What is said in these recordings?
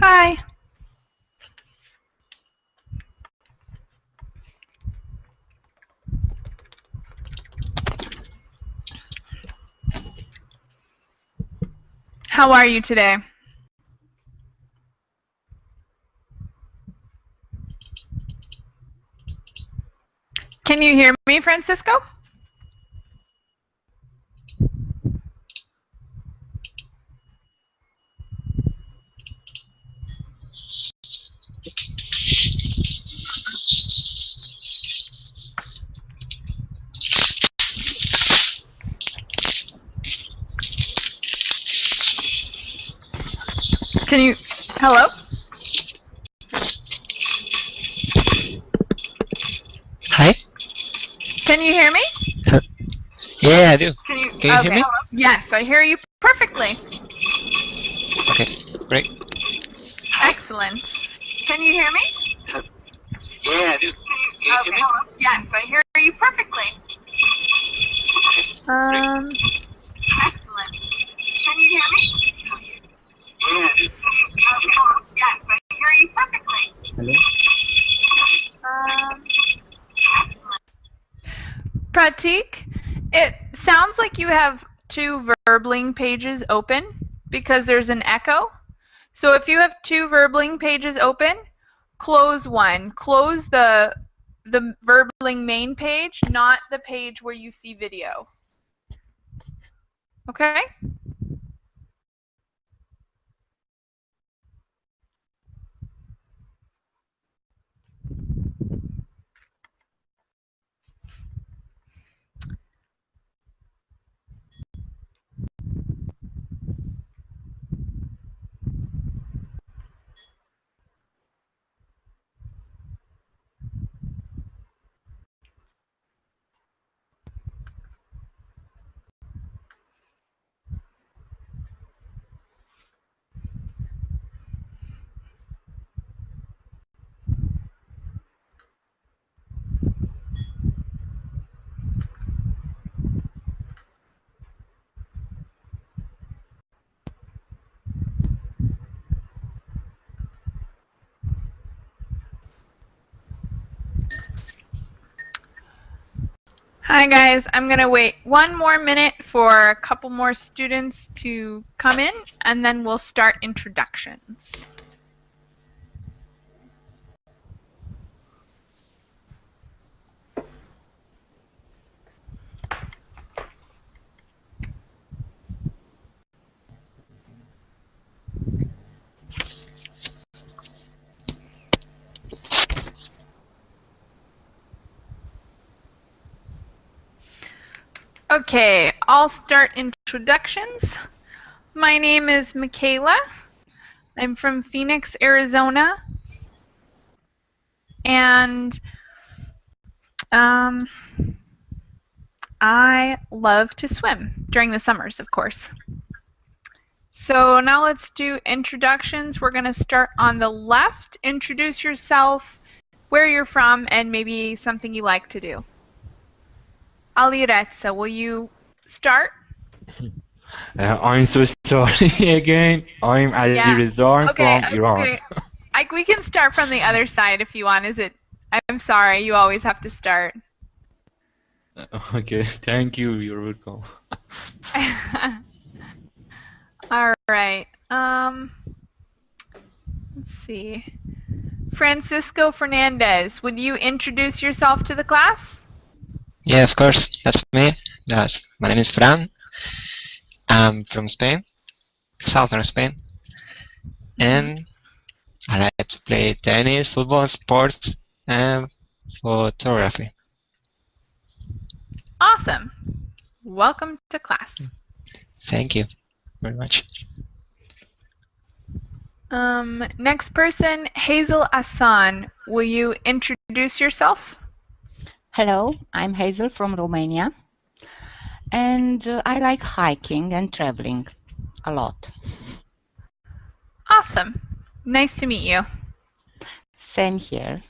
Hi. How are you today? Can you hear me, Francisco? Can you, hello? Hi? Can you hear me? Yeah, I do. Can you Hear me? Yes, I hear you perfectly. Okay, great. Excellent. Can you hear me? Yeah, I do. Can you hear me? Yes, I hear you perfectly. Excellent. Can you hear me? Yeah, I do. Yes, I hear you perfectly. Excellent. Pratik, it sounds like you have two Verbling pages open because there's an echo. So if you have two Verbling pages open, close one. Close the Verbling main page, not the page where you see video. Okay? Hi guys, I'm gonna wait one more minute for a couple more students to come in and then we'll start introductions. Okay, I'll start introductions. My name is Michaela. I'm from Phoenix, Arizona. And I love to swim during the summers, of course. So now let's do introductions. We're going to start on the left. Introduce yourself, where you're from, and maybe something you like to do. Alireza, will you start? I'm so sorry again. I'm Alireza from Iran. Okay. We can start from the other side if you want. I'm sorry, you always have to start. Okay, thank you. You're welcome. All right. Let's see. Francisco Fernandez, would you introduce yourself to the class? Yeah, of course. That's me. My name is Fran. I'm from Spain, southern Spain. And I like to play tennis, football, sports, and photography. Awesome. Welcome to class. Thank you very much. Next person, Hazel Hassan. Will you introduce yourself? Hello, I'm Hazel from Romania, and I like hiking and traveling a lot. Awesome. Nice to meet you. Same here.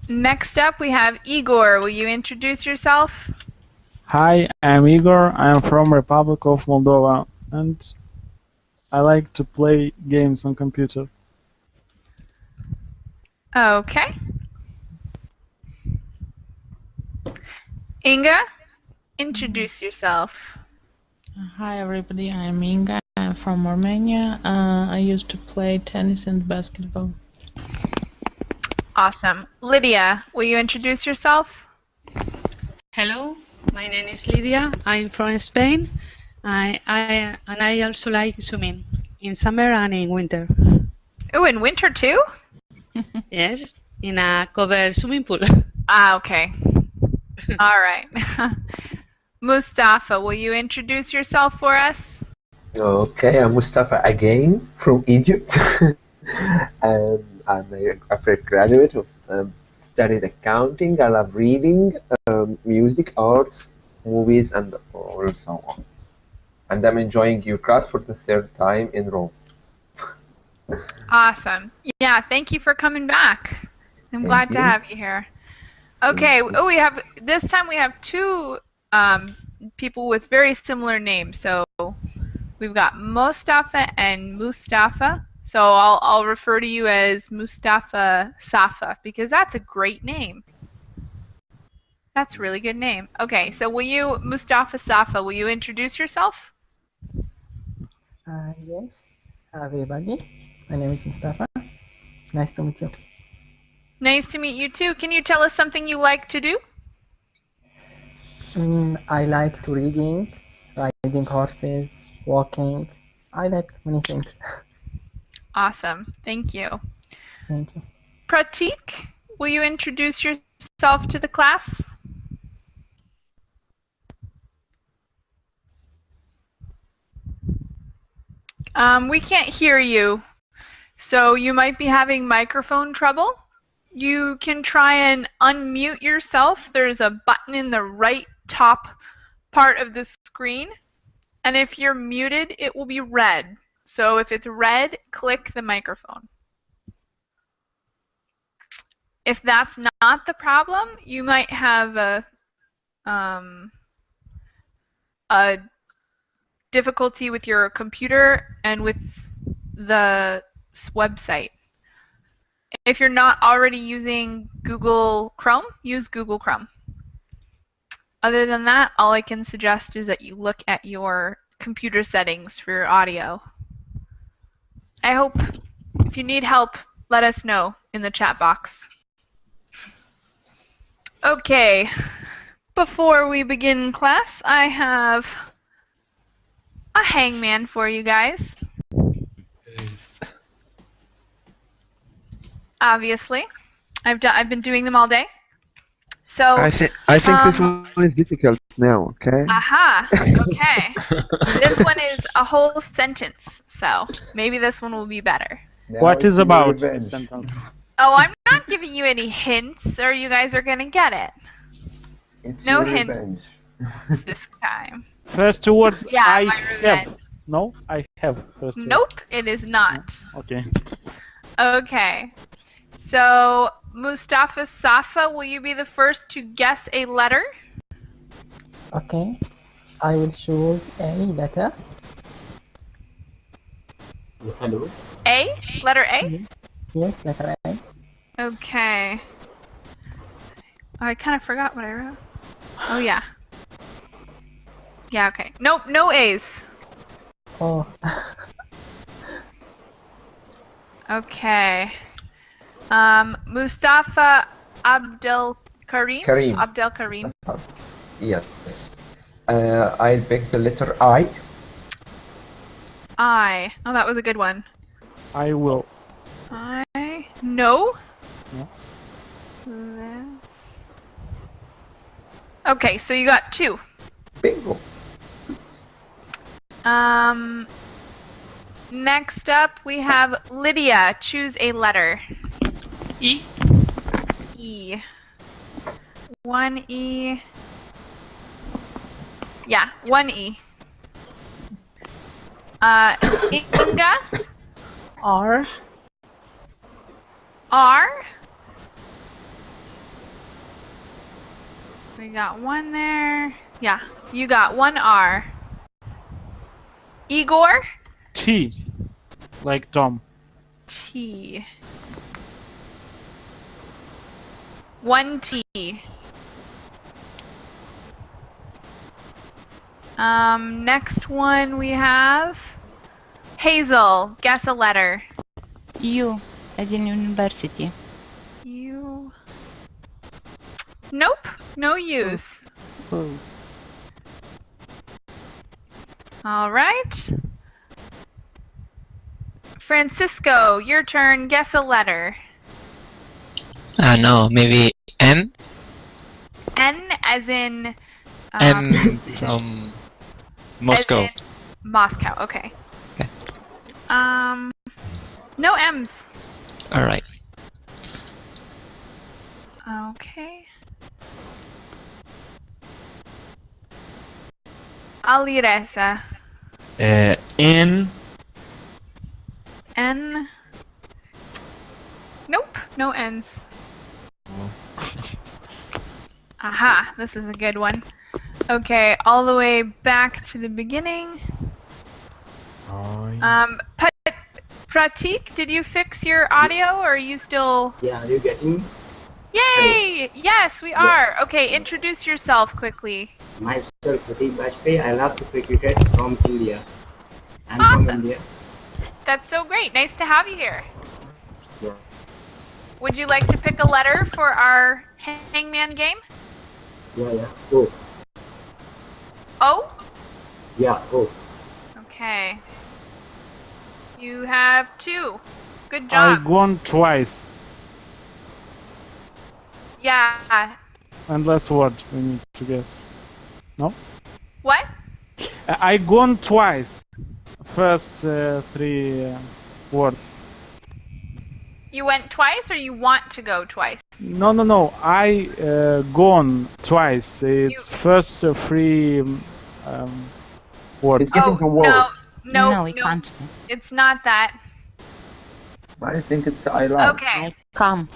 Next up, we have Igor. Will you introduce yourself? Hi, I'm Igor. I'm from Republic of Moldova, and I like to play games on computer. Okay. Inga, introduce yourself. Hi everybody, I'm Inga. I'm from Romania. I used to play tennis and basketball. Awesome. Lydia, will you introduce yourself? Hello, my name is Lydia. I'm from Spain. I also like swimming in summer and in winter. Oh, in winter too? Yes, in a covered swimming pool. Ah, okay. All right. Mustafa, will you introduce yourself for us? Okay, I'm Mustafa again from Egypt. And I'm a fresh graduate of studied accounting. I love reading, music, arts, movies, and all so on. And I'm enjoying your class for the third time in Rome. Awesome. Yeah, thank you for coming back. I'm glad to have you here. Okay, oh, this time we have two people with very similar names. So we've got Mostafa and Mustafa. So I'll refer to you as Mustafa Safa because that's a great name. That's a really good name. Okay, so Mustafa Safa, will you introduce yourself? Yes, everybody. My name is Mustafa. Nice to meet you. Nice to meet you too. Can you tell us something you like to do? I like to riding horses, walking. I like many things. Awesome. Thank you. Thank you. Pratik, will you introduce yourself to the class? We can't hear you, so you might be having microphone trouble. You can try and unmute yourself. There's a button in the right top part of the screen, and if you're muted, it will be red. So if it's red, click the microphone. If that's not the problem, you might have a difficulty with your computer and with the website. If you're not already using Google Chrome, use Google Chrome. Other than that, all I can suggest is that you look at your computer settings for your audio. I hope if you need help, let us know in the chat box. Okay, before we begin class, I have a hangman for you guys. Obviously, I've been doing them all day. So I think this one is difficult now. Okay. Aha. Okay. This one is a whole sentence, so maybe this one will be better. What is about this sentence? Oh, I'm not giving you any hints, or you guys are gonna get it. No hints this time. First two words. Yeah, I my have. revenge. No, I have. First two Nope, it is not. Okay. Okay. So, Mustafa Safa, will you be the first to guess a letter? Okay. I will choose a letter. Hello. A? Letter A? Yes, letter A. Okay. I kind of forgot what I wrote. Oh, yeah. Yeah, okay. Nope, no A's. Oh. Okay. Mustafa Abdel Karim? Karim. Abdel Karim. Yes. I'll pick the letter I. I. Oh, that was a good one. I will. No. No. This. Okay, so you got 2. Bingo. Next up we have Lydia. Choose a letter. E. E. 1 E. Yeah, 1 E. Inga. R. R. We got 1 there. Yeah, you got 1 R. Igor. T. Like Tom. T. 1 T. Next one we have Hazel. Guess a letter. U, as in university. U. Nope. No use. Oh. All right. Francisco, your turn. Guess a letter. No, maybe M? N as in... M from Moscow. As in Moscow, okay. Okay. No M's. Alright. Okay. Alireza. N. N. Nope, no N's. Aha, this is a good one. Okay, all the way back to the beginning. Pratik, did you fix your audio or are you still... Yeah, are you getting me? Yay! Yes, we are. Okay, introduce yourself quickly. Myself, Pratik Bajpayee. I love to play cricket from India. I'm Awesome. from India. That's so great. Nice to have you here. Yeah. Would you like to pick a letter for our hangman game? Yeah. O. O? Yeah, O. Okay. You have 2. Good I job. won twice. Yeah. And last word we need to guess. No? What? I gone twice. First 3 words. You went twice or you want to go twice? No. I gone twice. It's first 3 words. It's getting to word. No, we can't. It's not that. I think it's I love. Okay. I come.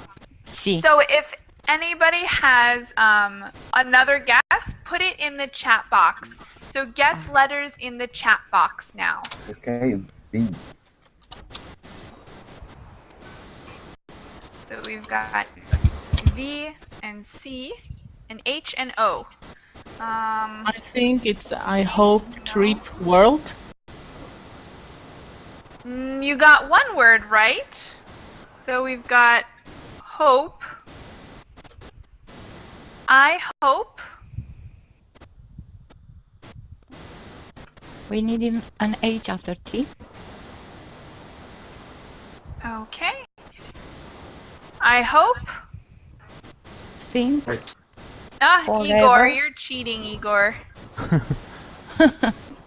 See. So if anybody has another guess, put it in the chat box. So guess letters in the chat box now. Okay, B. So we've got V and C and H and O. I think it's I hope trip world. You got 1 word right. So we've got hope. I hope. We need an H after T. Okay. I hope. Think. Igor, Forever. you're cheating, Igor.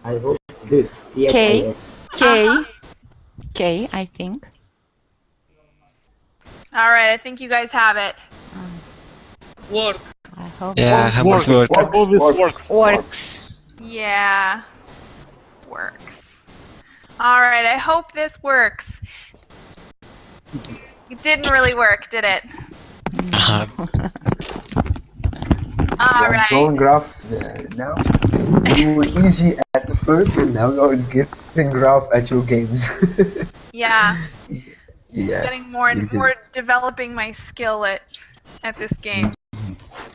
I hope this. K. T-H-I-S. K. K, I think. All right, I think you guys have it. Work. I hope. Yeah, how much work? Works. Yeah. Works. All right, I hope this works. It didn't really work, did it? All right. Going graph now. You were easy at the first, and now you're getting graph at your games. Yeah. Yes. Getting more and more developing my skill at this game.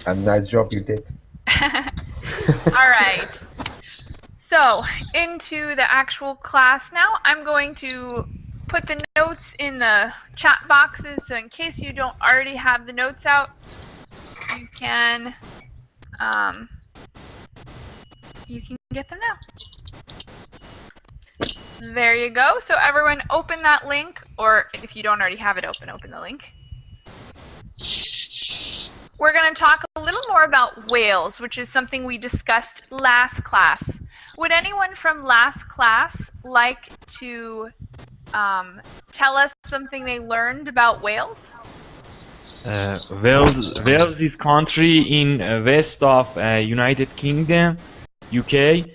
A nice job you did. All right. So, into the actual class now. I'm going to put the notes in the chat boxes, so in case you don't already have the notes out, you can get them now. There you go. So everyone open that link, or if you don't already have it open, open the link. We're going to talk a little more about whales, which is something we discussed last class. Would anyone from last class like to tell us something they learned about whales? Wales is country in west of United Kingdom, UK,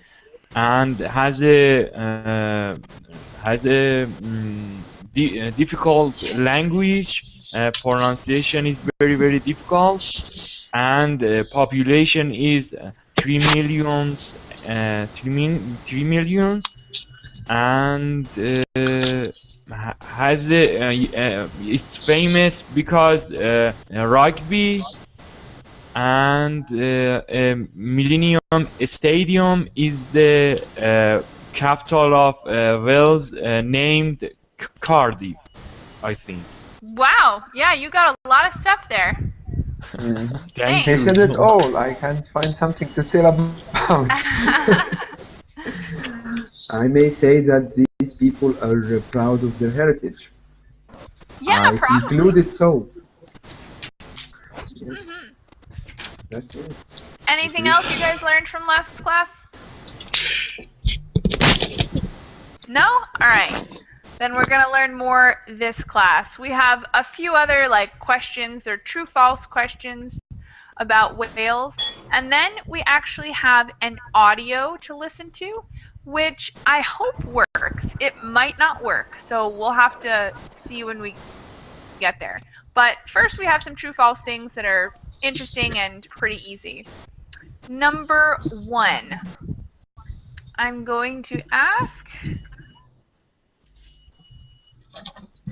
and has a difficult language. Pronunciation is very difficult, and population is 3 millions, 3 millions, and it's famous because rugby, and Millennium Stadium is the capital of Wales, named Cardiff, I think. Wow. Yeah, you got a lot of stuff there. Thank He you. said it all. I can't find something to tell about. I may say that these people are proud of their heritage. Yeah, I probably. concluded so. Yes. That's it. Anything else you guys learned from last class? No? All right. Then we're going to learn more this class. We have a few other questions. They're true-false questions about whales. And then we actually have an audio to listen to, which I hope works. It might not work, so we'll have to see when we get there. But first we have some true-false things that are interesting and pretty easy. Number 1. I'm going to ask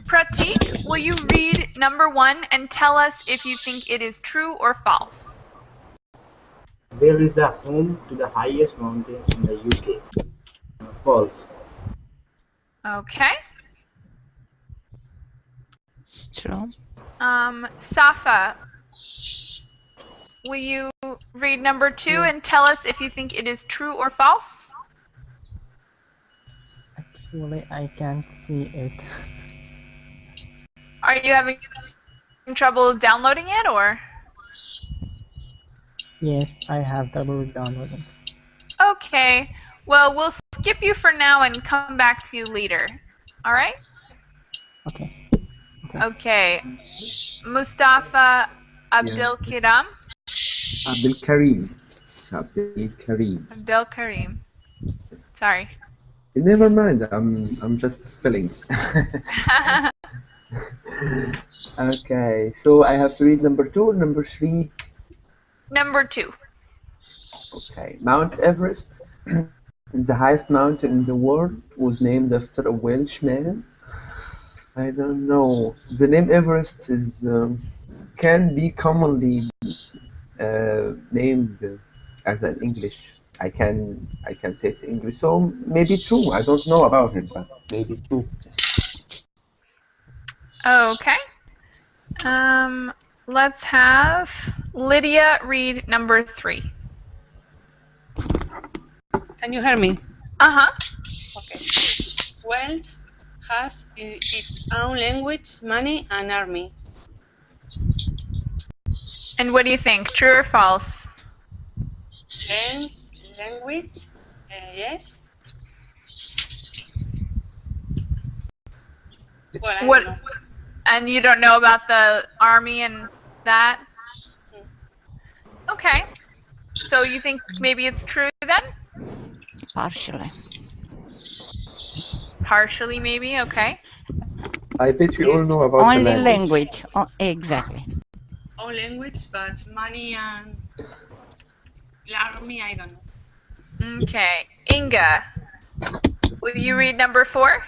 Pratik, will you read number 1 and tell us if you think it is true or false? Wales is the home to the highest mountain in the UK. False. Okay. True. Safa, will you read number 2 and tell us if you think it is true or false? Actually, I can't see it. Are you having trouble downloading it, or? Yes, I have trouble downloading. Okay. Well, we'll skip you for now and come back to you later. All right? Okay. Okay. Mustafa Abdel Kiram. Abdel Karim. It's Abdel Karim. Abdel Karim. Sorry. Never mind. I'm just spelling. Okay. So I have to read number 2 or number 3? Number 2. Okay. Mount Everest, the highest mountain in the world, was named after a Welsh man. I don't know. The name Everest is can be commonly named as an English. I can say it's English. So maybe true. I don't know about it, but maybe true. Okay. Let's have Lydia read number 3. Can you hear me? Uh-huh. Okay. Wales has its own language, money, and army. And what do you think? True or false? Language, yes. Well, I What? don't know. And you don't know about the army and that? Okay. So you think maybe it's true then? Partially. Partially, maybe. Okay. I bet we all know about Only the language. Oh, exactly. All language, but money and the army, I don't know. Okay. Inga, will you read number 4?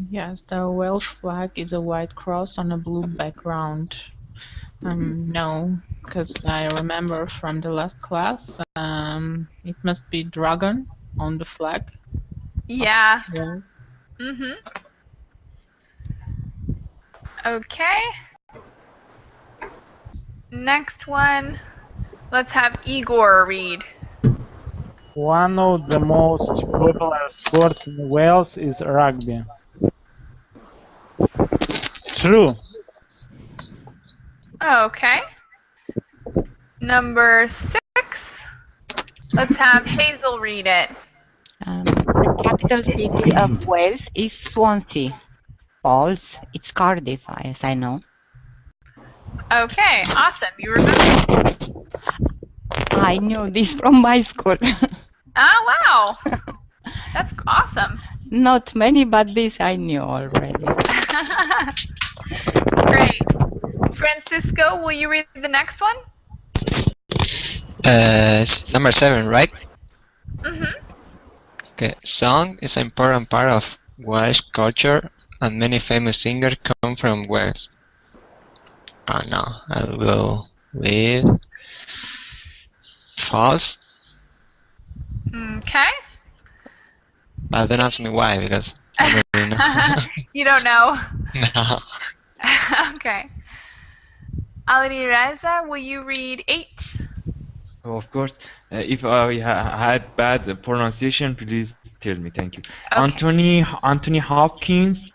Yes, the Welsh flag is a white cross on a blue background. No, because I remember from the last class, it must be dragon on the flag. Yeah. Yeah. Mm-hmm. Okay. Next one. Let's have Igor read. One of the most popular sports in Wales is rugby. True. Okay. Number 6. Let's have Hazel read it. The capital city of Wales is Swansea. False. It's Cardiff, as I know. Okay, awesome. You remember. I knew this from my school. Oh, wow. That's awesome. Not many, but this I knew already. Great. Francisco, will you read the next one? It's number 7, right? Mm-hmm. Okay. Song is an important part of Welsh culture, and many famous singers come from Wales. Oh no, I'll go with false. Okay. But don't ask me why, because I don't really know. You don't know. No. Okay. Ali Reza, will you read 8? Of course. If I had bad pronunciation, please tell me. Thank you. Okay. Anthony Hopkins,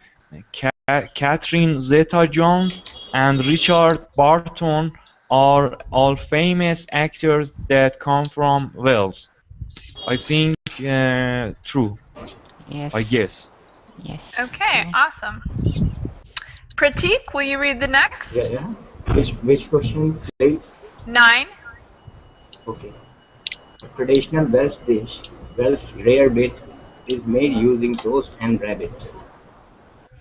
Catherine Zeta-Jones, and Richard Barton are all famous actors that come from Wales. I think true. Yes. I guess. Yes. Okay, True. awesome. Pratik, will you read the next? Yeah. Which question, please? 9. Okay. A traditional Welsh dish, Welsh rarebit, is made using toast and rabbit.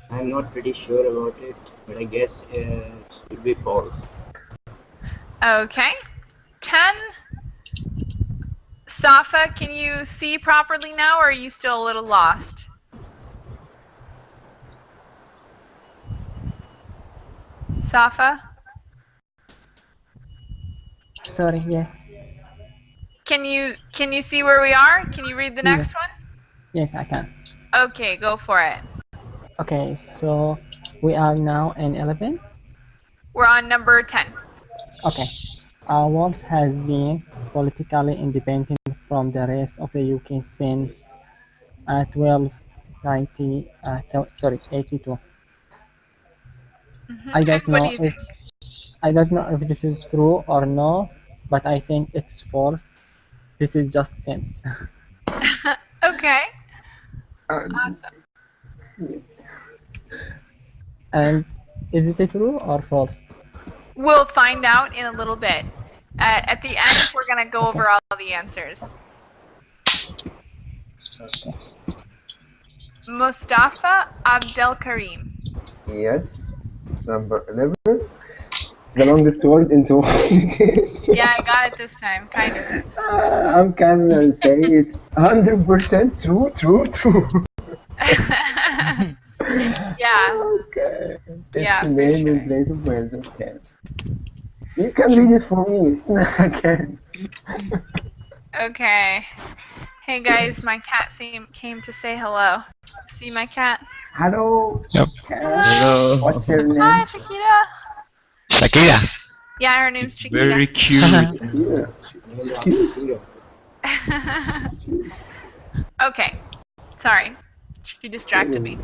I'm not pretty sure about it, but I guess it should be false. Okay. 10. Safa, can you see properly now, or are you still a little lost? Safa? Sorry, yes. Can you see where we are? Can you read the next Yes. one? Yes, I can. Okay, go for it. Okay, so we are now in 11. We're on number 10. Okay. Wales has been politically independent from the rest of the UK since 1290, sorry, 82. Mm-hmm. I don't What do know you if this is true or no, but I think it's false. This is just sense. think? Okay. Awesome. And is it true or false? We'll find out in a little bit. At the end, we're going to go over all the answers. Mustafa Abdelkarim. Yes, it's number 11. The longest word into one. Yeah, I got it this time, kind of. I'm gonna say it's 100% true. Yeah. Okay. It's Yeah, the for name sure. and place of Wales. Okay. You can read it for me. Okay. Okay. Hey guys, my cat came to say hello. See my cat? Hello. Yep. Hello. What's your name? Hi, Chiquita. Shakira. Yeah, her name's Chiquita. Very cute. Yeah. It's cute. Okay. Sorry. She distracted me.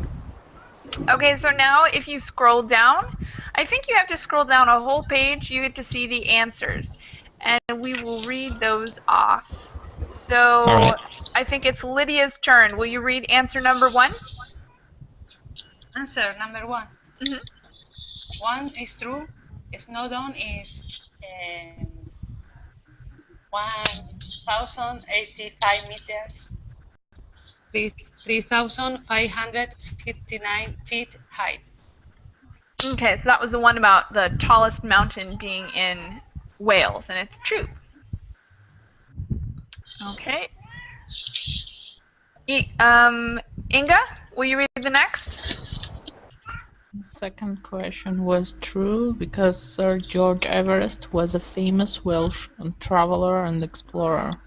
Okay, so now if you scroll down, I think you have to scroll down a whole page. You get to see the answers. And we will read those off. So All right. I think it's Lydia's turn. Will you read answer number 1? Answer number 1. Mhm. 1 is true. Snowdon is 1,085 meters, 3,559 feet height. Okay, so that was the one about the tallest mountain being in Wales, and it's true. Okay. Inga, will you read the next? The second question was true because Sir George Everest was a famous Welsh traveler and explorer.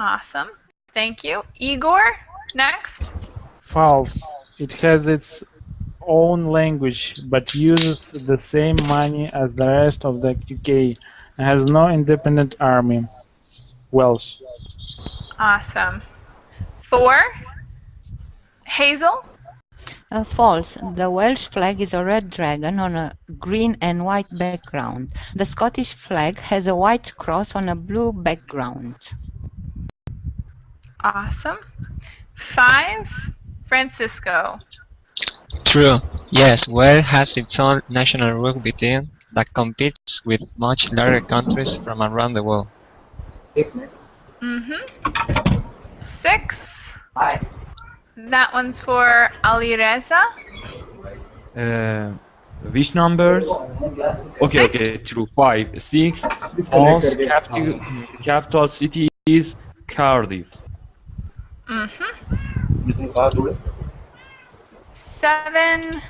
Awesome. Thank you. Igor, next. False. It has its own language, but uses the same money as the rest of the UK and has no independent army. Welsh. Awesome. 4. Hazel? False. The Welsh flag is a red dragon on a green and white background. The Scottish flag has a white cross on a blue background. Awesome. 5. Francisco? True. Yes, Wales has its own national rugby team that competes with much larger countries from around the world. Mm-hmm. 6. That one's for Alireza. Which numbers? Okay, 6. okay, true. 5. 6. False. Capital city is Cardiff. Mm-hmm. 7.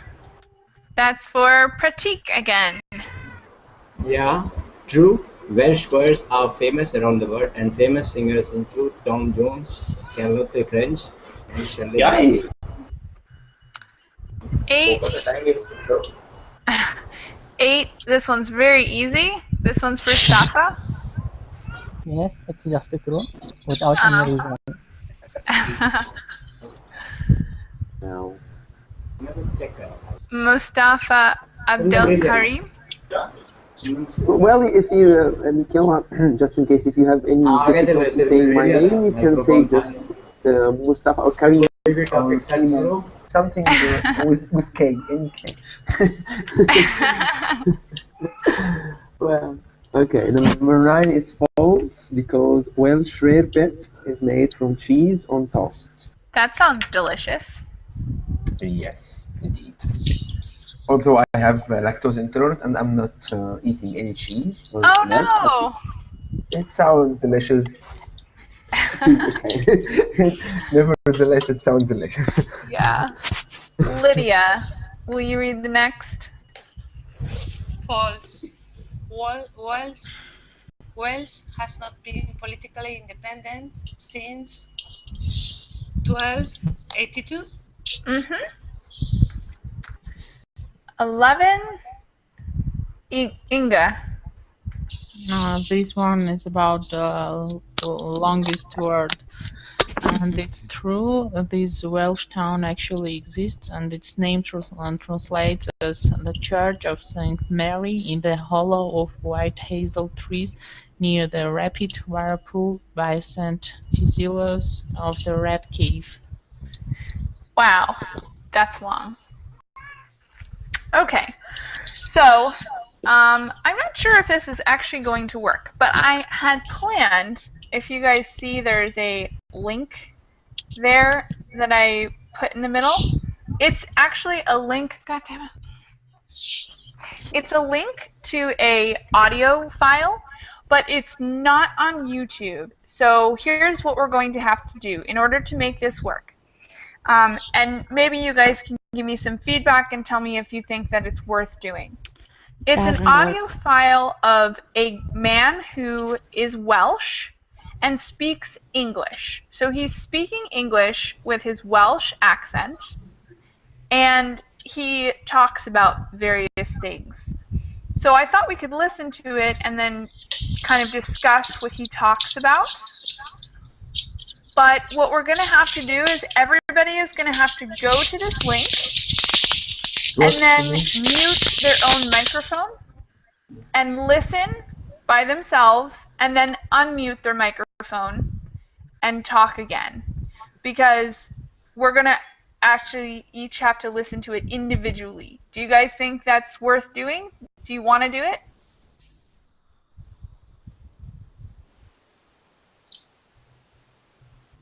That's for Pratik again. Yeah, true. Welsh choirs are famous around the world, and famous singers include Tom Jones, Charlotte French, and Shirley Bassey. 8. 8. This one's very easy. This one's for Safa. Yes, it's just true, without any reason. No. Mustafa Abdel Karim. Well, if you, Michaela, just in case if you have any difficulty saying my name, you can say just Mustafa or Karim or Timo, something with K, any K. Well, okay, number 9 is false because Welsh rarebit is made from cheese on toast. That sounds delicious. Yes, indeed. Although I have lactose intolerant and I'm not eating any cheese or Oh milk, no! it sounds delicious. Okay. Nevertheless, it sounds delicious. Yeah. Lydia, will you read the next? False. Wales has not been politically independent since 1282. Mm-hmm. 11. Inga. This one is about the longest word. And it's true, this Welsh town actually exists, and its name translates as the Church of St. Mary in the hollow of white hazel trees near the rapid whirlpool by St. Giselus of the Red Cave. Wow, that's long. Okay, so I'm not sure if this is actually going to work, but I had planned, if you guys see there's a link there that I put in the middle, it's actually a link, god damn it. It's a link to a audio file, but it's not on YouTube. So here's what we're going to have to do in order to make this work. And maybe you guys can give me some feedback and tell me if you think that it's worth doing. It's an audio file of a man who is Welsh and speaks English. So he's speaking English with his Welsh accent, and he talks about various things. So I thought we could listen to it and then kind of discuss what he talks about. But what we're going to have to do is everybody is going to have to go to this link and then mute their own microphone and listen by themselves and then unmute their microphone and talk again. Because we're going to actually each have to listen to it individually. Do you guys think that's worth doing? Do you want to do it?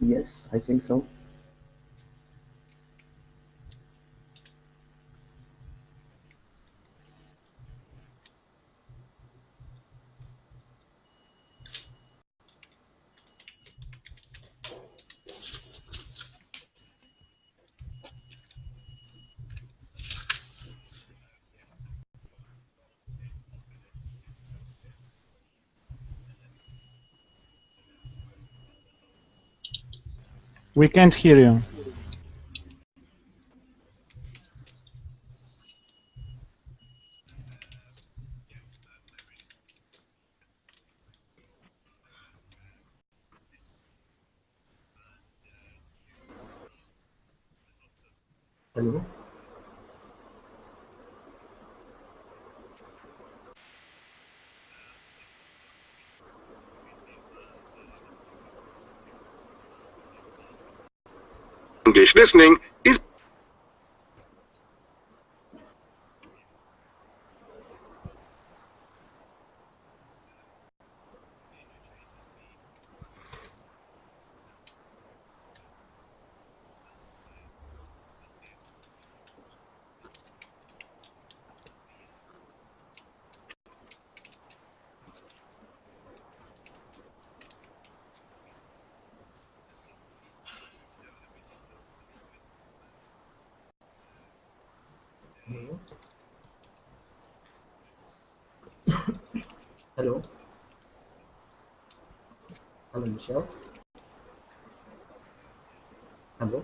Yes, I think so. We can't hear you. Hello? English listening is Hello? Hello? Hello, Michelle? Hello?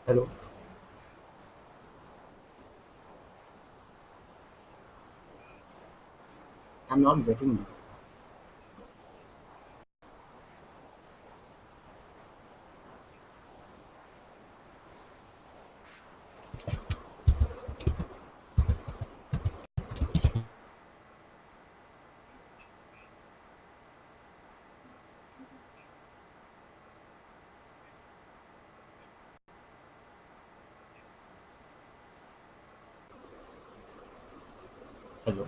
Hello? I'm not getting you. Hello?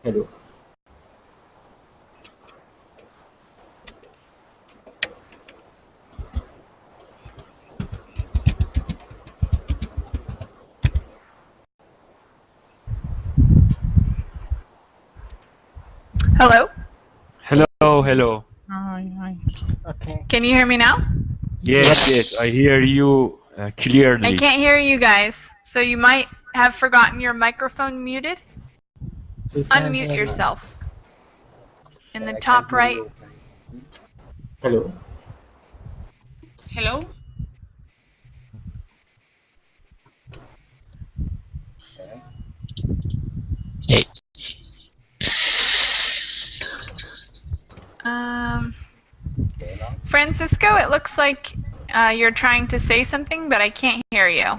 Hello. Hello? Hello, hello. Hi, hi. Okay. Can you hear me now? Yes, yes, I hear you I clearly. can't hear you guys. So you might have forgotten your microphone muted. We can Unmute hear you. yourself. In the I can top hear right. you. Hello. Hello? Hey. Francisco, it looks like you're trying to say something, but I can't hear you.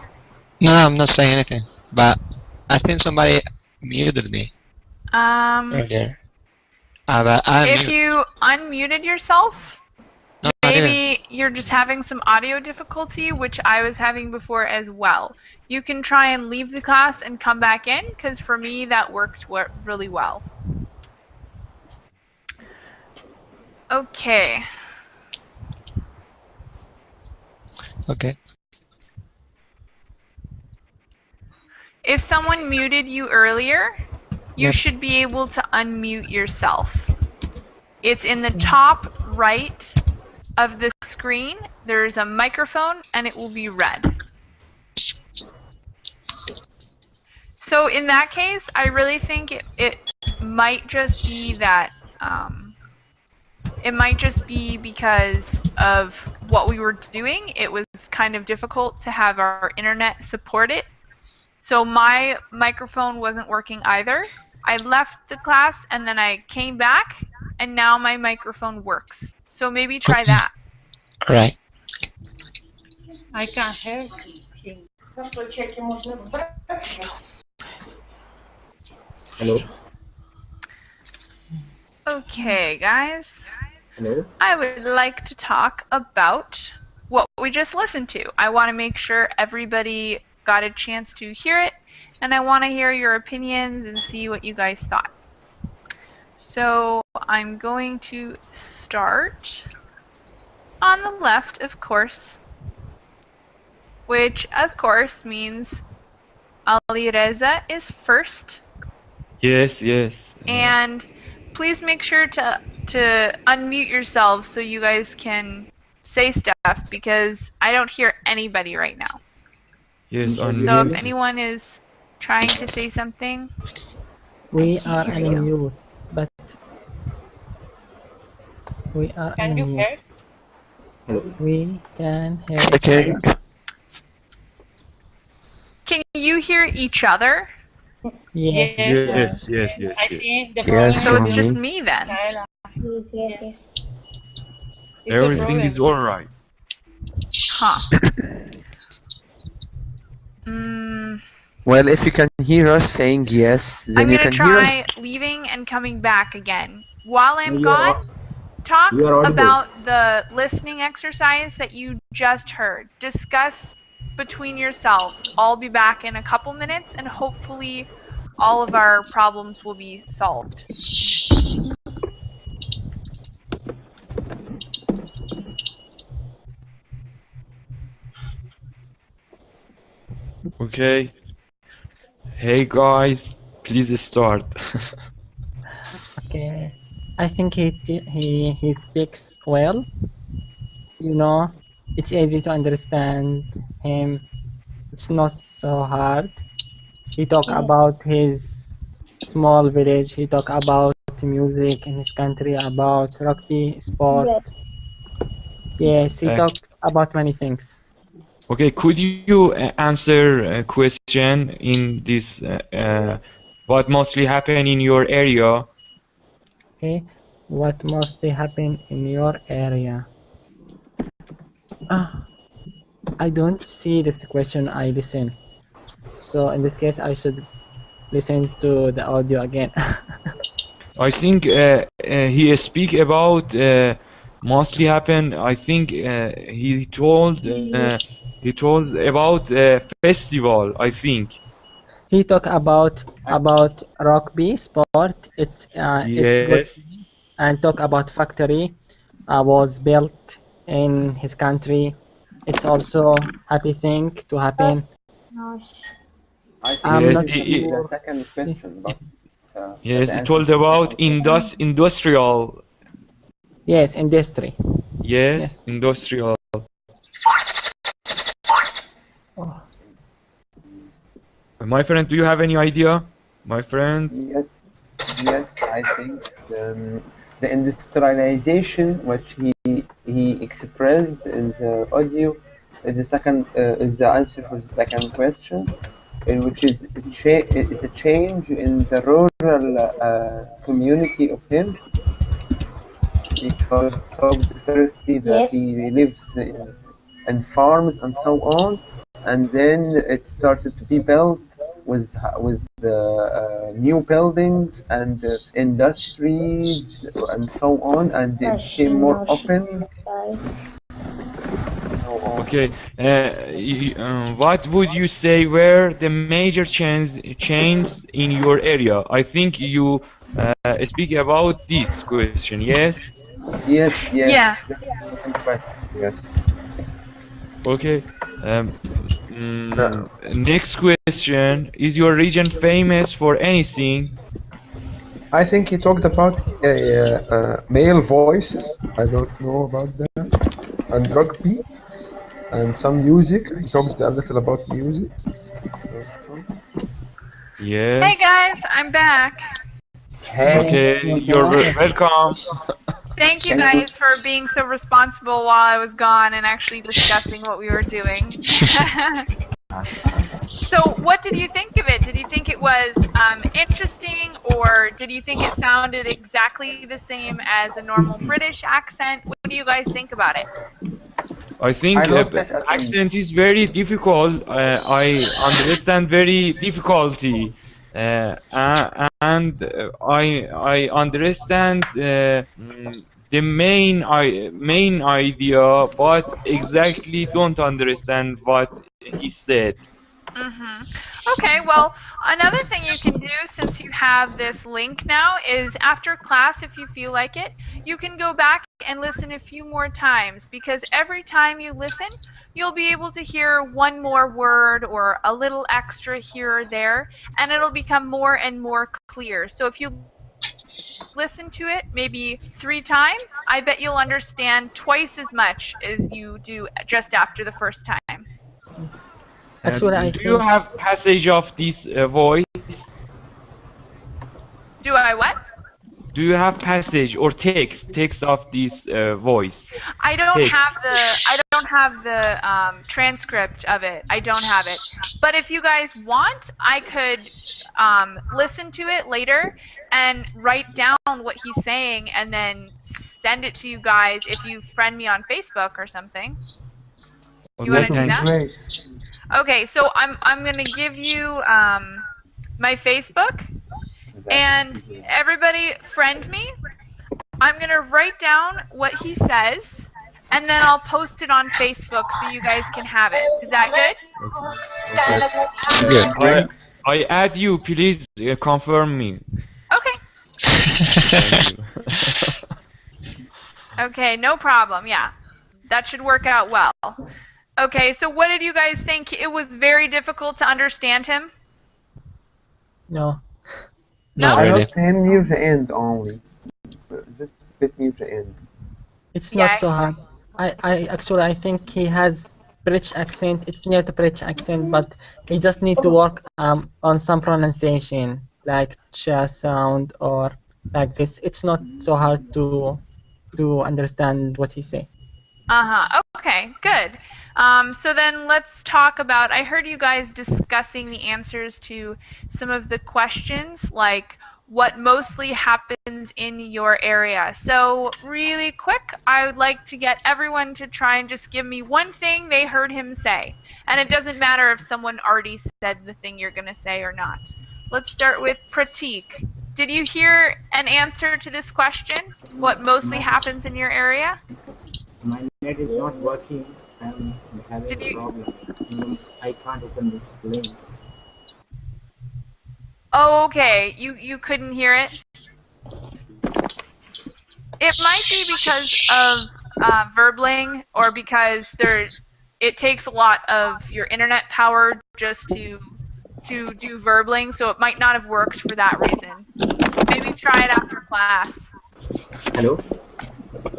No, I'm not saying anything. But I think somebody muted me earlier. But I'm If mute. you unmuted yourself, No, I didn't. maybe you're just having some audio difficulty, which I was having before as well. You can try and leave the class and come back in, because for me that worked really well. Okay. Okay. If someone muted you earlier, you Yes. should be able to unmute yourself. It's in the top right of the screen. There's a microphone and it will be red. So in that case, I really think it might just be that it might just be because of what we were doing. It was kind of difficult to have our internet support it. So my microphone wasn't working either. I left the class and then I came back and now my microphone works. So maybe try Okay. that. All right. I can hear him. Hello. Okay, guys. Hello. I would like to talk about what we just listened to. I want to make sure everybody got a chance to hear it, and I want to hear your opinions and see what you guys thought. So I'm going to start on the left, of course, which of course means Alireza is first. Yes, yes. And please make sure to unmute yourselves so you guys can say stuff, because I don't hear anybody right now. Yes, on So if mute. anyone is trying to say something, We can't are hear on you. mute, but we are on Can you mute. hear? Hello. We can hear each Okay. other. Can you hear each other? Yes. Yes. Yes, yes, yes, I yes. think the Yes, problem So is it's from just me. me then. Michaela. Yeah. It's a Everything is problem. all right. Huh. Mm, Well, if you can hear us saying yes, then I'm you gonna can hear us. try leaving and coming back again. While I'm You are gone, talk you are audible. about the listening exercise that you just heard. Discuss between yourselves. I'll be back in a couple minutes and hopefully all of our problems will be solved. Okay. Hey guys, please start. Okay. I think he speaks well. You know, it's easy to understand him. It's not so hard. He talk about his small village. He talk about music in his country, about rugby sport. Yes, he Uh, talked about many things. okay, could you answer a question in this what mostly happen in your area? Okay, what mostly happen in your area? I don't see this question. I listen. So in this case, I should listen to the audio again. I think he speak about mostly happen. I think he told about festival. I think. He talk about rugby sport. It's good, Yes. and talk about factory was built in his country. It's also happy thing to happen. I think I'm he Yes. not missed the sure. second question, but Yes. the It answer told to the about second question. industrial. Yes, industry. Yes. Yes. Industrial. Oh, My friend, do you have any idea? My friends? Yes, yes, I think the industrialization which he expressed in the audio is the second is the answer for the second question, which is it's a change in the rural community of him because talked firstly that he lives in farms and so on, and then it started to be built with the new buildings and industries and so on, and it became more open. So on. Okay. What would you say were the major changes in your area? I think you speak about this question. Yes. Yes, yes, Yeah. that's the second question. Yes. Okay. Uh, Next question: is your region famous for anything? I think he talked about male voices. I don't know about that. And rugby and some music. He talked a little about music. Hey Yes. guys, I'm back. Hey, yes, Okay. You're Michaela. welcome. Thank you thank you. guys for being so responsible while I was gone and actually discussing what we were doing. So, what did you think of it? Did you think it was interesting, or did you think it sounded exactly the same as a normal British accent? What do you guys think about it? I I think lost it at the accent is very difficult. I understand very difficulty, and I understand the main idea, but exactly don't understand what he said. Mm-hmm. Okay, well, another thing you can do since you have this link now is after class, if you feel like it, you can go back and listen a few more times because every time you listen, you'll be able to hear one more word or a little extra here or there, and it'll become more and more clear. So if you listen to it maybe 3 times, I bet you'll understand twice as much as you do just after the first time. Yes. Actually, I Do you think have passage of this voice? Do I what? Do you have passage or text of this voice? Text. I don't have the transcript of it. I don't have it. But if you guys want, I could listen to it later and write down what he's saying and then send it to you guys if you friend me on Facebook or something. You Okay, want to That would do be thank that? you. great. Okay, so I'm gonna give you my Facebook That would and be great. everybody friend me. I'm gonna write down what he says, and then I'll post it on Facebook so you guys can have it. Is that good? Okay. That would Good. be great. I add you. Please confirm me. Okay. Thank you. Okay, no problem. Yeah, that should work out well. Okay, so what did you guys think? It was very difficult to understand him? no. Not No? I really. lost him near the end only, just a bit near the end. It's not Yeah. so hard. I think he has British accent. It's near to British accent, but he just need to work on some pronunciation, like ch sound or like this. It's not so hard to understand what he say. Uh-huh. Okay, good. So then let's talk about, I heard you guys discussing the answers to some of the questions, like what mostly happens in your area. So really quick, I would like to get everyone to try and just give me one thing they heard him say. And it doesn't matter if someone already said the thing you're going to say or not. Let's start with Pratik. Did you hear an answer to this question? What mostly My, happens in your area? my net is not working. I'm having Did a you problem. I can't open this link. Oh, okay. You couldn't hear it? It might be because of verbling, or because it takes a lot of your internet power just to do verbling, so it might not have worked for that reason. Maybe try it after class. Hello?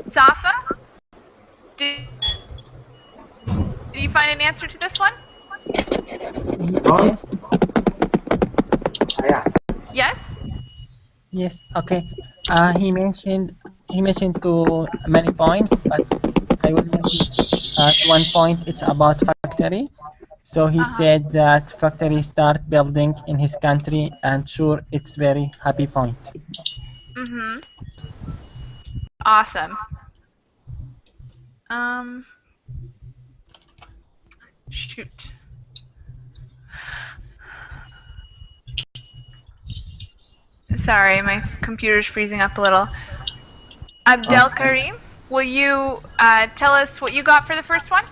Safa, did you find an answer to this one? Yes. Yeah. Yes? Yes. Okay. He mentioned to many points, but I will mention at one point it's about factory. So he said that factory start building in his country, and sure, it's very happy point. Mm-hmm. Awesome. Shoot. Sorry, my computer's freezing up a little. Abdel Karim, will you tell us what you got for the first one?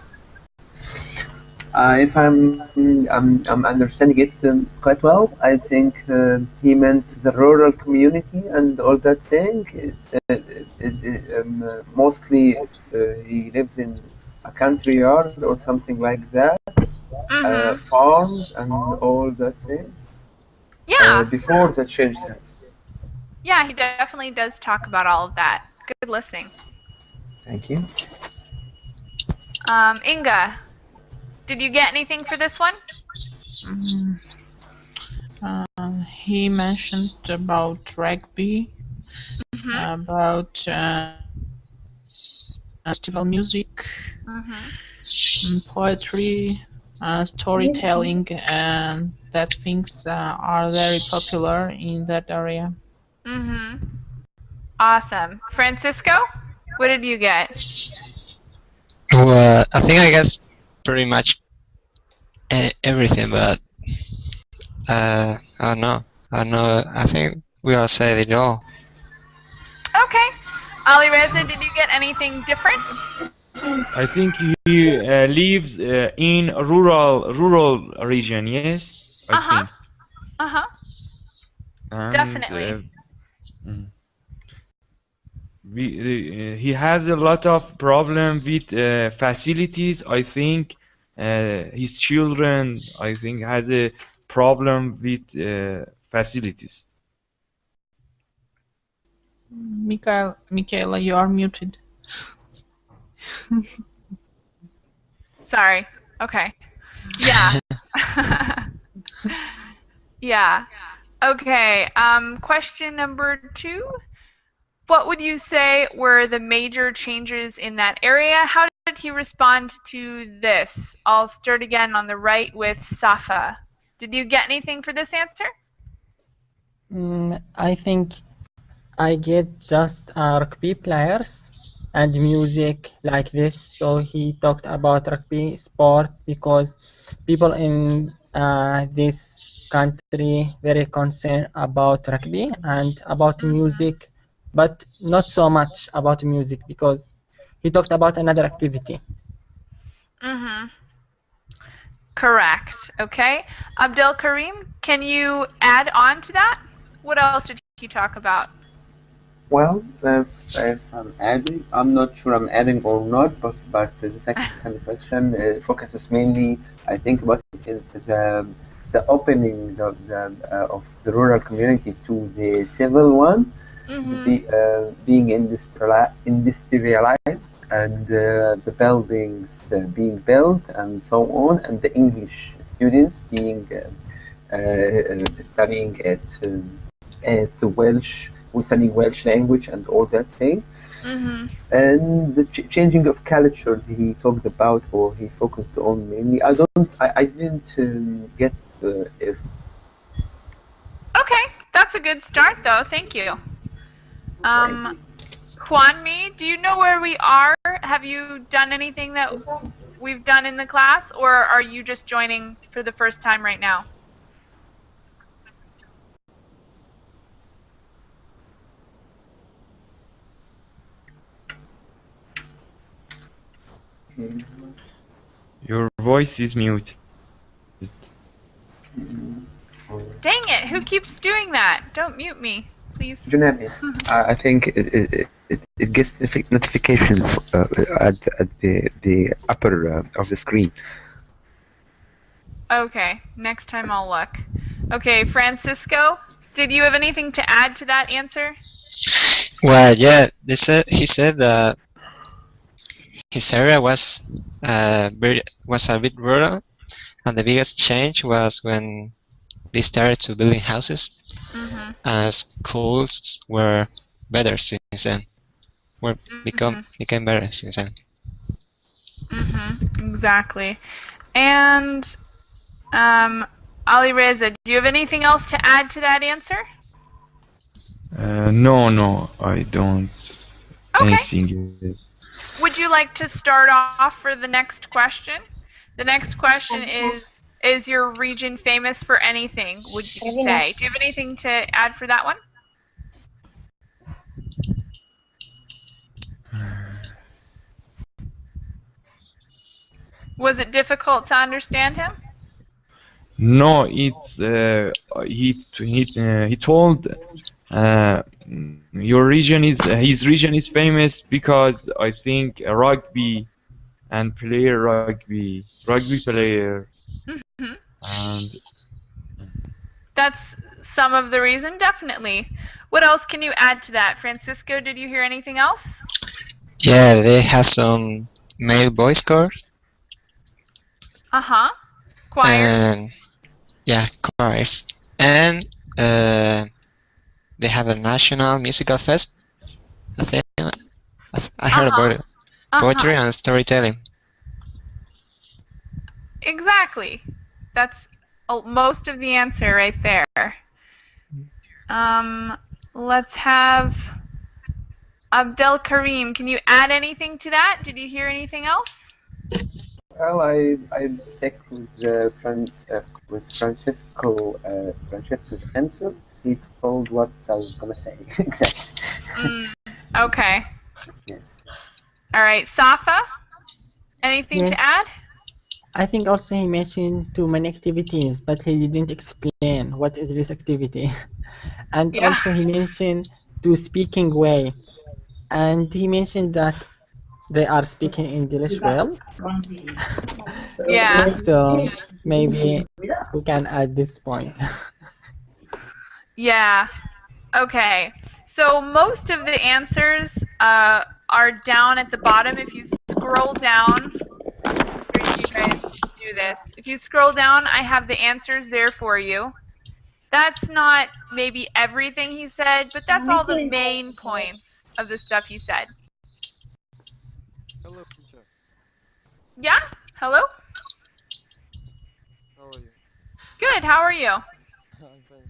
If I'm understanding it quite well, I think he meant the rural community and all that thing. Mostly if he lives in a country yard or something like that, farms and all that thing. Yeah. Before the change. Yeah, he definitely does talk about all of that. Good listening. Thank you. Inga, did you get anything for this one? He mentioned about rugby, about festival music, poetry, storytelling, and that things are very popular in that area. Awesome. Francisco, what did you get? Well, I think I guess pretty much everything, but I don't know. I don't know. I think we all said it all. Okay. Ali Reza, did you get anything different? I think he lives in rural region. Yes, I think. And, Definitely. He has a lot of problem with facilities. I think his children, I think, has a problem with facilities. Michaela, you are muted. Sorry. Okay. Yeah. Yeah. Okay. Question number 2. What would you say were the major changes in that area? How did he respond to this? I'll start again on the right with Safa. Did you get anything for this answer? I think I get just rugby players and music like this. So he talked about rugby sport because people in this country very concerned about rugby and about music, but not so much about music because he talked about another activity. Correct. Okay. Abdel Karim, can you add on to that? What else did he talk about? Well, if I'm adding, I'm not sure I'm adding or not, but the second question focuses mainly, I think, about the opening of the rural community to the civil one, being industrialized, and the buildings being built, and so on, and the English students being studying at the Welsh. We studying Welsh language and all that thing. And the changing of cultures he talked about, or he focused on mainly. I didn't get if. Okay, that's a good start though. Thank you. Juanmi, do you know where we are? Have you done anything that we've done in the class, or are you just joining for the first time right now? Your voice is mute. Dang it, Who keeps doing that? Don't mute me, please. Junab, I think it gets notifications at the upper of the screen. Okay, next time I'll look. Okay, Francisco, did you have anything to add to that answer? Well, yeah, he said that his area was was a bit rural, and the biggest change was when they started to building houses, and schools were better since then. Became better since then. Exactly. And Ali Reza, do you have anything else to add to that answer? No, I don't. Okay. Anything else. Would you like to start off for the next question? The next question is your region famous for anything, would you say? Do you have anything to add for that one? Was it difficult to understand him? No, it's he told your region is his region is famous because I think rugby and player rugby player and That's some of the reason, definitely. What else can you add to that? Francisco, did you hear anything else? Yeah, they have some male voice chorus. Choirs. And yeah, choirs. And they have a national musical fest. I think I heard about it. Poetry and storytelling. Exactly. That's most of the answer right there. Let's have Abdel Karim. Can you add anything to that? Did you hear anything else? Well, I'll stick with Francesco's answer. He told what I was gonna say. Exactly. Okay. Yeah. All right, Safa. Anything to add? I think also he mentioned too many activities, but he didn't explain what is this activity. And also he mentioned to speaking way. And he mentioned that they are speaking English well. Yeah. So maybe we can add this point. Yeah. Okay. So most of the answers are down at the bottom. If you scroll down, you guys do this. If you scroll down, I have the answers there for you. That's not maybe everything he said, but that's all the main points of the stuff he said. Hello, teacher. Yeah? Hello? How are you? Good. How are you? I'm fine,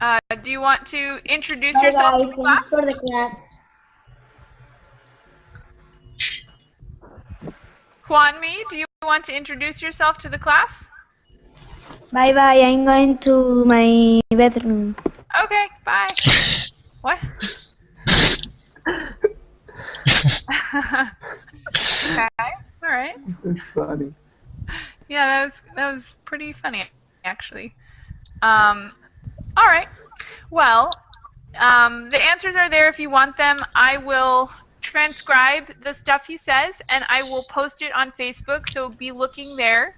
thank you. Do you want to introduce yourself to the class? For the class. Juanmi, do you want to introduce yourself to the class? Bye bye. I'm going to my bedroom. Okay, bye. What? Okay, all right. That's funny. Yeah, that was pretty funny, actually. All right. Well, the answers are there if you want them. I will transcribe the stuff he says, and I will post it on Facebook, so be looking there.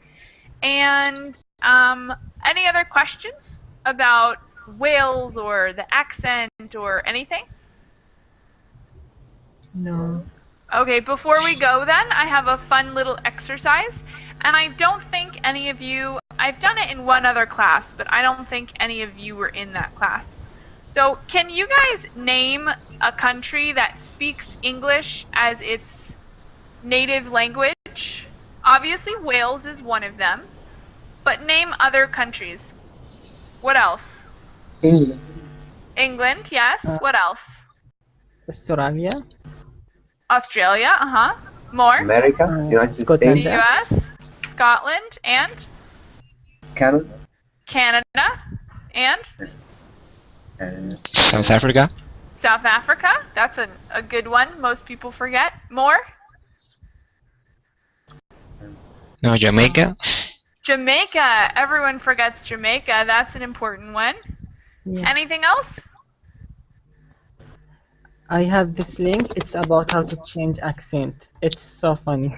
And any other questions about Wales or the accent or anything? No. Okay, before we go then, I have a fun little exercise. And I don't think any of you, I've done it in one other class, but I don't think any of you were in that class. So can you guys name a country that speaks English as its native language? Obviously, Wales is one of them, but name other countries. What else? England. England, yes. What else? Australia. Australia, More? America, United Scotland. The US, Scotland, and? Canada. Canada, and? South Africa. South Africa, that's a good one. Most people forget. More? No, Jamaica. Jamaica. Everyone forgets Jamaica. That's an important one. Yes. Anything else? I have this link. It's about how to change accent. It's so funny.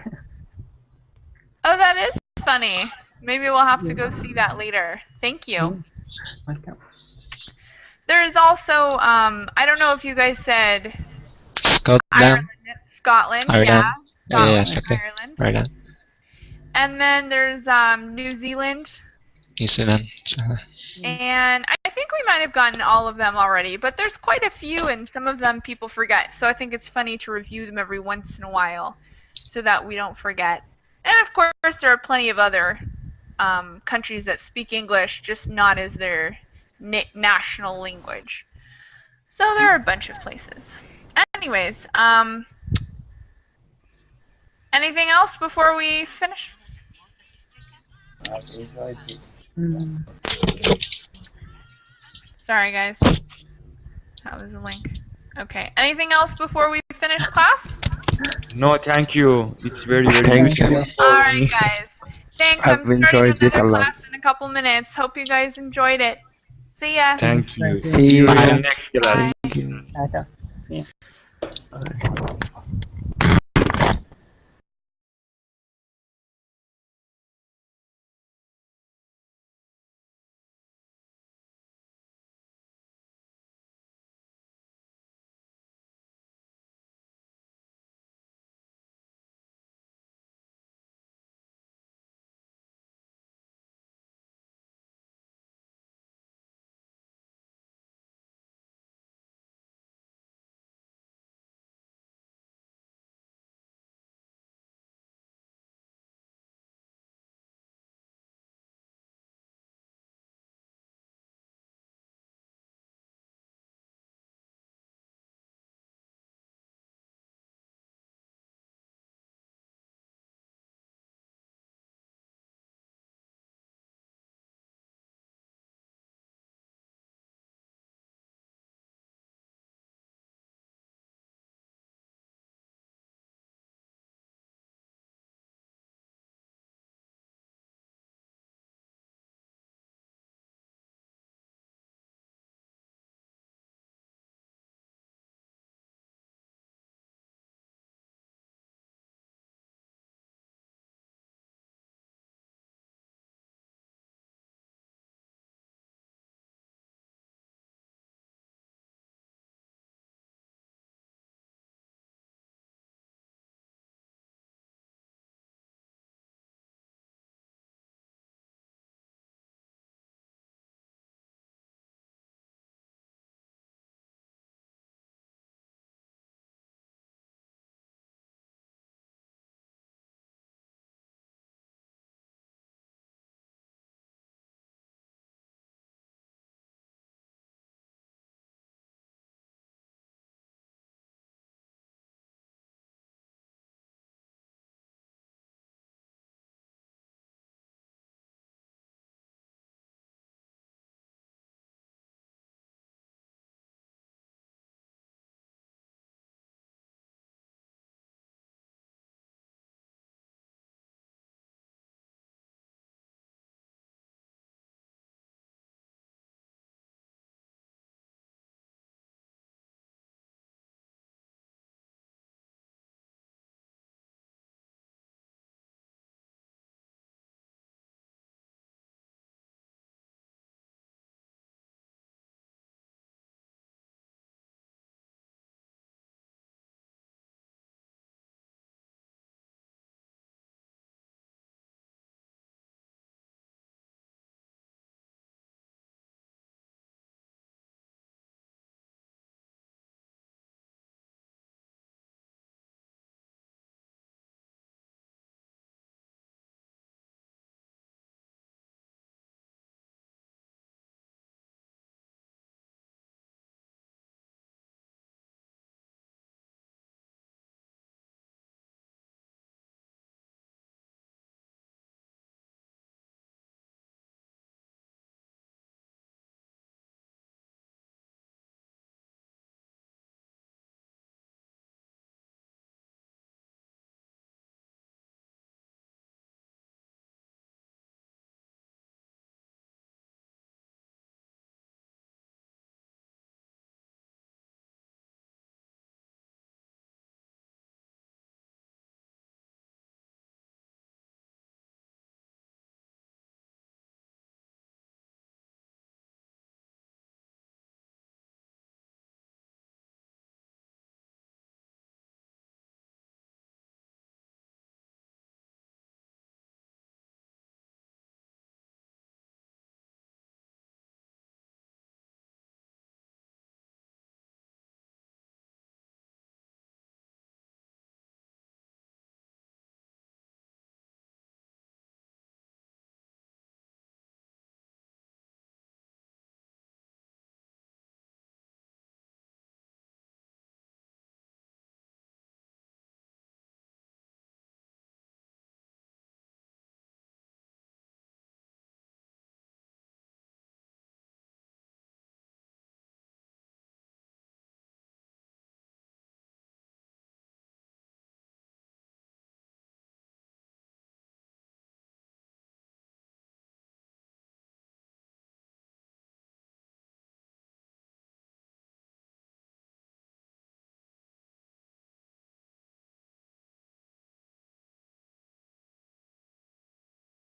Oh, that is funny. Maybe we'll have to go see that later. Thank you. Welcome. There's also, I don't know if you guys said Scotland, Scotland, Ireland. yeah. Scotland, Yes, okay. Ireland. Ireland, And then there's New Zealand. New Zealand. And I think we might have gotten all of them already, but there's quite a few, and some of them people forget. So I think it's funny to review them every once in a while so that we don't forget. And of course, there are plenty of other countries that speak English, just not as their national language. So there are a bunch of places. Anyways, anything else before we finish? Sorry, guys. That was a link. Okay. Anything else before we finish class? No, thank you. It's very, very Thank useful. you. All right, guys. Thanks. I've I'm starting enjoyed this another a lot. class in a couple minutes. Hope you guys enjoyed it. See ya. Thank you. Thank you. See you in the Bye. next class. Bye. Okay. See ya.